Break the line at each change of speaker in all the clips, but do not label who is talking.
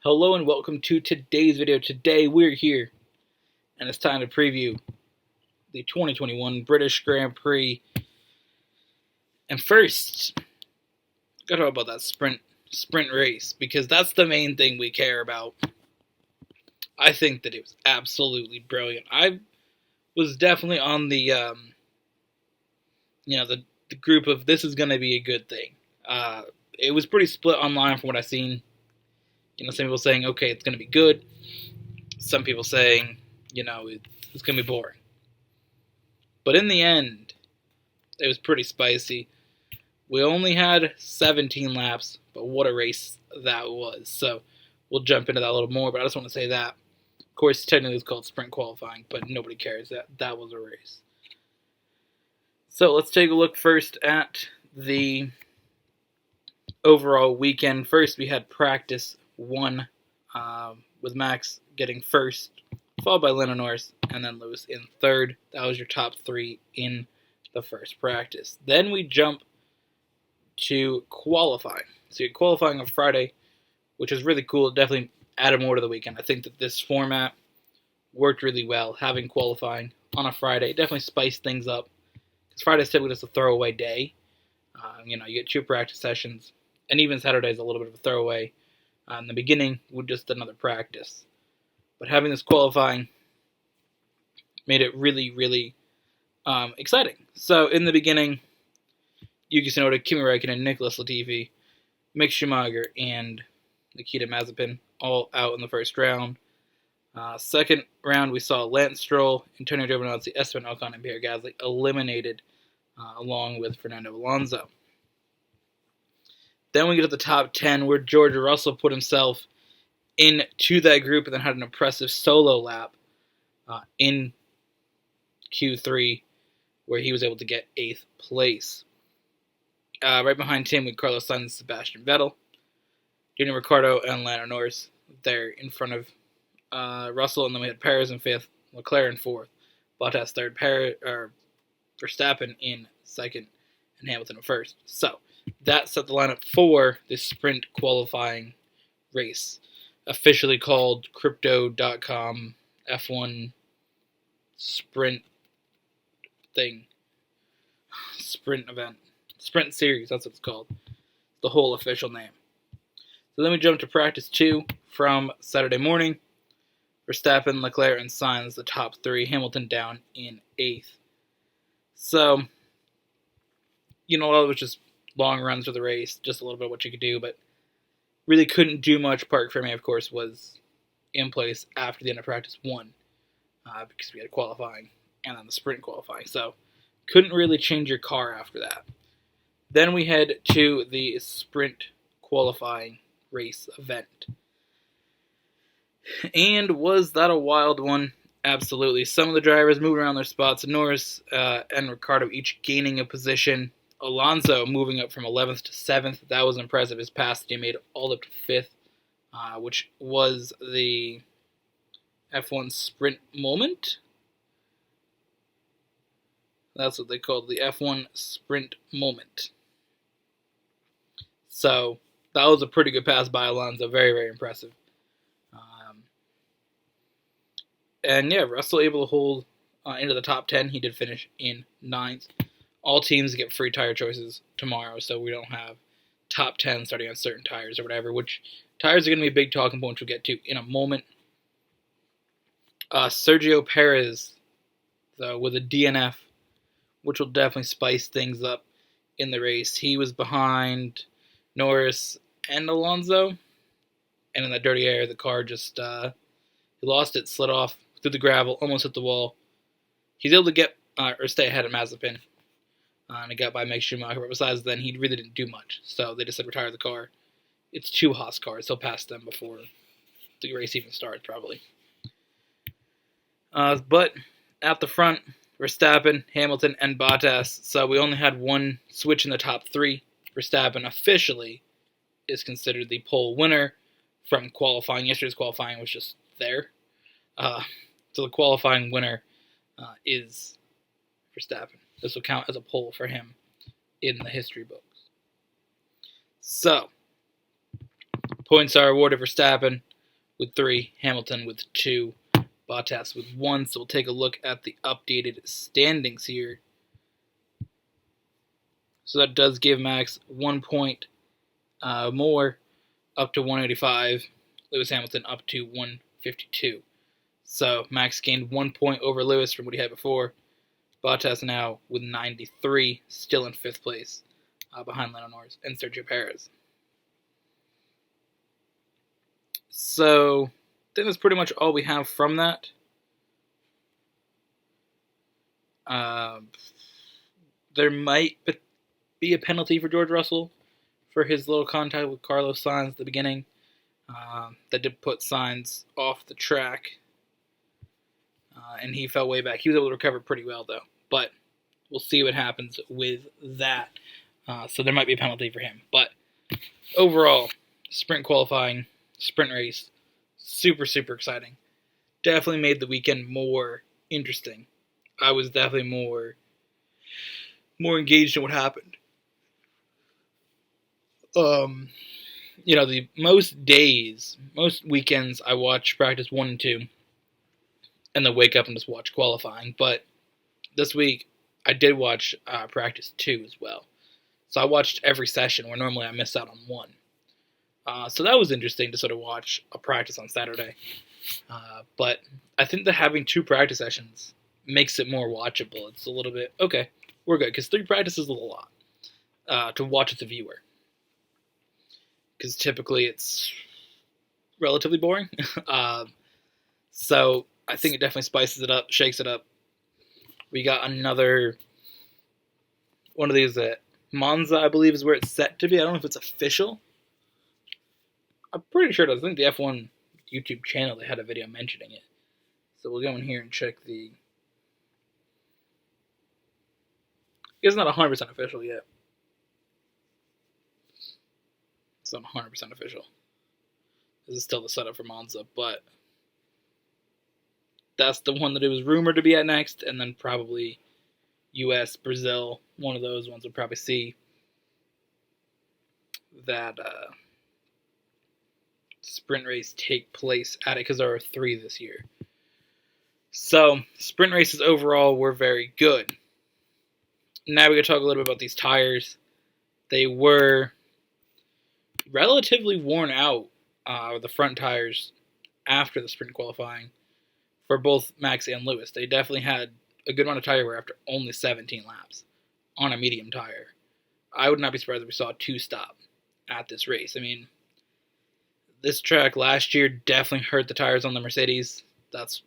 Hello and welcome to today's video. Today we're here and it's time to preview the 2021 British Grand Prix. And first, gotta talk about that sprint race because that's the main thing we care about. I think that it was absolutely brilliant. I was definitely on the the group of this is gonna be a good thing. It was pretty split online from what I've seen. Some people saying, okay, it's going to be good. Some people saying, it's going to be boring. But in the end, it was pretty spicy. We only had 17 laps, but what a race that was. So we'll jump into that a little more, but I just want to say that. Of course, technically it's called sprint qualifying, but nobody cares. That was a race. So let's take a look first at the overall weekend. First, we had practice 1 with Max getting first, followed by Lando Norris, and then Lewis in third. That was your top 3 in the first practice. Then we jump to qualifying. So you're qualifying on Friday, which is really cool. It definitely added more to the weekend. I think that this format worked really well, having qualifying on a Friday. It definitely spiced things up. Because Friday's typically just a throwaway day. You get 2 practice sessions, and even Saturday is a little bit of a throwaway. In the beginning, with just another practice. But having this qualifying made it really, really exciting. So in the beginning, Yuki Tsunoda, Kimi Räikkönen, Nicholas Latifi, Mick Schumacher, and Nikita Mazepin all out in the first round. Second round, we saw Lance Stroll, Antonio Giovinazzi, Esteban Ocon, and Pierre Gasly eliminated along with Fernando Alonso. Then we get to the top 10, where George Russell put himself into that group and then had an impressive solo lap in Q3, where he was able to get 8th place. Right behind him, we had Carlos Sainz and Sebastian Vettel. Daniel Ricciardo and Lando Norris there in front of Russell, and then we had Perez in 5th, Leclerc in 4th, Bottas 3rd, Verstappen in 2nd, and Hamilton in 1st. So that set the lineup for this sprint qualifying race, officially called Crypto.com F1 Sprint thing. Sprint event. Sprint series, that's what it's called. The whole official name. So then we jump to practice 2 from Saturday morning. Verstappen, Leclerc, and Sainz, the top 3. Hamilton down in 8th. So, a lot of it was just long runs for the race, just a little bit of what you could do, but really couldn't do much. Park Ferme, of course, was in place after the end of practice 1 because we had qualifying and then the sprint qualifying, so couldn't really change your car after that. Then we head to the sprint qualifying race event. And was that a wild one? Absolutely. Some of the drivers moving around their spots. Norris and Ricciardo each gaining a position. Alonso moving up from 11th to 7th. That was impressive. His pass he made all up to 5th, which was the F1 sprint moment. That's what they called the F1 sprint moment. So that was a pretty good pass by Alonso. Very, very impressive. And yeah, Russell able to hold into the top 10. He did finish in 9th. All teams get free tire choices tomorrow, so we don't have top 10 starting on certain tires or whatever, which tires are going to be a big talking point we'll get to in a moment. Sergio Perez, though, with a DNF, which will definitely spice things up in the race. He was behind Norris and Alonso, and in that dirty air, the car just he lost it, slid off through the gravel, almost hit the wall. He's able to get or stay ahead of Mazepin. And it got by Mick Schumacher, but besides then, he really didn't do much. So they just said retire the car. It's 2 Haas cars. He'll pass them before the race even starts, probably. But at the front, Verstappen, Hamilton, and Bottas. So we only had one switch in the top 3. Verstappen officially is considered the pole winner from qualifying. Yesterday's qualifying was just there. So the qualifying winner is Verstappen. This will count as a pole for him in the history books. So, points are awarded for Verstappen. with 3, Hamilton with 2, Bottas with 1. So we'll take a look at the updated standings here. So that does give Max 1 point more, up to 185. Lewis Hamilton up to 152. So Max gained 1 point over Lewis from what he had before. Bottas now with 93, still in 5th place, behind Lando Norris and Sergio Perez. So I think that's pretty much all we have from that. There might be a penalty for George Russell for his little contact with Carlos Sainz at the beginning. That did put Sainz off the track. And he fell way back. He was able to recover pretty well, though. But we'll see what happens with that. So there might be a penalty for him. But overall, sprint qualifying, sprint race, super, super exciting. Definitely made the weekend more interesting. I was definitely more engaged in what happened. The most weekends I watch practice 1 and 2. And then wake up and just watch qualifying. But this week, I did watch practice 2 as well. So I watched every session where normally I miss out on 1. So that was interesting to sort of watch a practice on Saturday. But I think that having 2 practice sessions makes it more watchable. It's a little bit, okay, we're good. Because 3 practices is a lot to watch as a viewer. Because typically it's relatively boring. So I think it definitely spices it up, shakes it up. We got another one of these at Monza, I believe, is where it's set to be. I don't know if it's official. I'm pretty sure it is. I think the F1 YouTube channel, they had a video mentioning it. So we'll go in here and check the... It's not 100% official yet. It's not 100% official. This is still the setup for Monza, but... That's the one that it was rumored to be at next, and then probably U.S., Brazil, one of those ones we'll probably see that sprint race take place at it, because there are 3 this year. So, sprint races overall were very good. Now we're going to talk a little bit about these tires. They were relatively worn out, the front tires, after the sprint qualifying. For both Max and Lewis, they definitely had a good amount of tire wear after only 17 laps on a medium tire. I would not be surprised if we saw a 2-stop at this race. I mean, this track last year definitely hurt the tires on the Mercedes. That's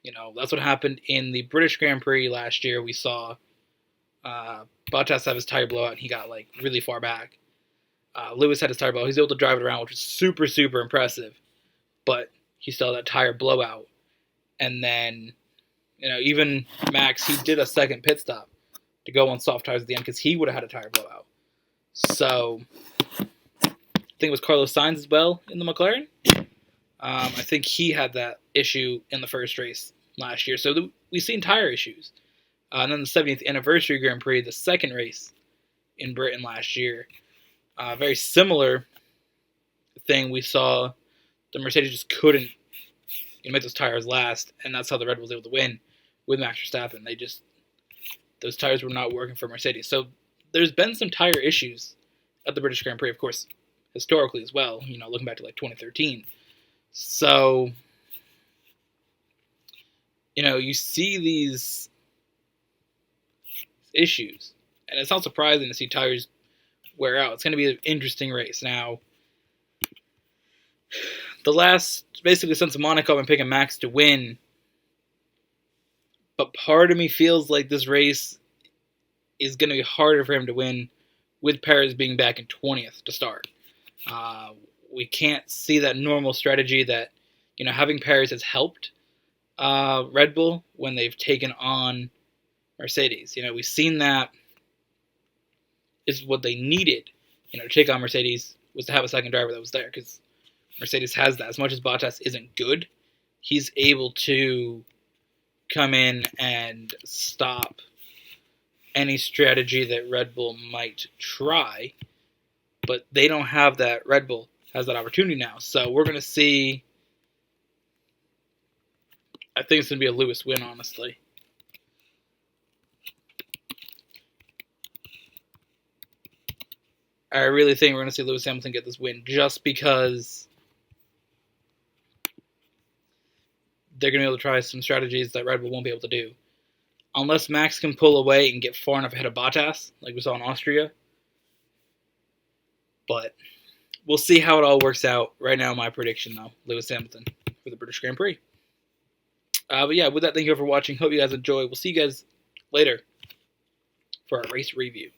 what happened in the British Grand Prix last year. We saw Bottas have his tire blowout, and he got really far back. Lewis had his tire blowout. He was able to drive it around, which was super, super impressive. But he still had that tire blowout. And then, even Max, he did a second pit stop to go on soft tires at the end because he would have had a tire blowout. So, I think it was Carlos Sainz as well in the McLaren. I think he had that issue in the first race last year. So, we've seen tire issues. And then the 70th anniversary Grand Prix, the second race in Britain last year, very similar thing. We saw the Mercedes just couldn't make those tires last, and that's how the Red Bull was able to win with Max Verstappen. Those tires were not working for Mercedes. So there's been some tire issues at the British Grand Prix, of course, historically as well, looking back to 2013. So, you see these issues, and it's not surprising to see tires wear out. It's going to be an interesting race. Now, basically since Monaco, I've been picking Max to win. But part of me feels like this race is going to be harder for him to win with Perez being back in 20th to start. We can't see that normal strategy that, having Perez has helped Red Bull when they've taken on Mercedes. We've seen that is what they needed, to take on Mercedes, was to have a second driver that was there, because Mercedes has that. As much as Bottas isn't good, he's able to come in and stop any strategy that Red Bull might try, but they don't have that. Red Bull has that opportunity now. So we're going to see I think it's going to be a Lewis win, honestly. I really think we're going to see Lewis Hamilton get this win just because they're going to be able to try some strategies that Red Bull won't be able to do. Unless Max can pull away and get far enough ahead of Bottas, like we saw in Austria. But we'll see how it all works out. Right now, my prediction, though, Lewis Hamilton for the British Grand Prix. But yeah, with that, thank you for watching. Hope you guys enjoy. We'll see you guys later for our race review.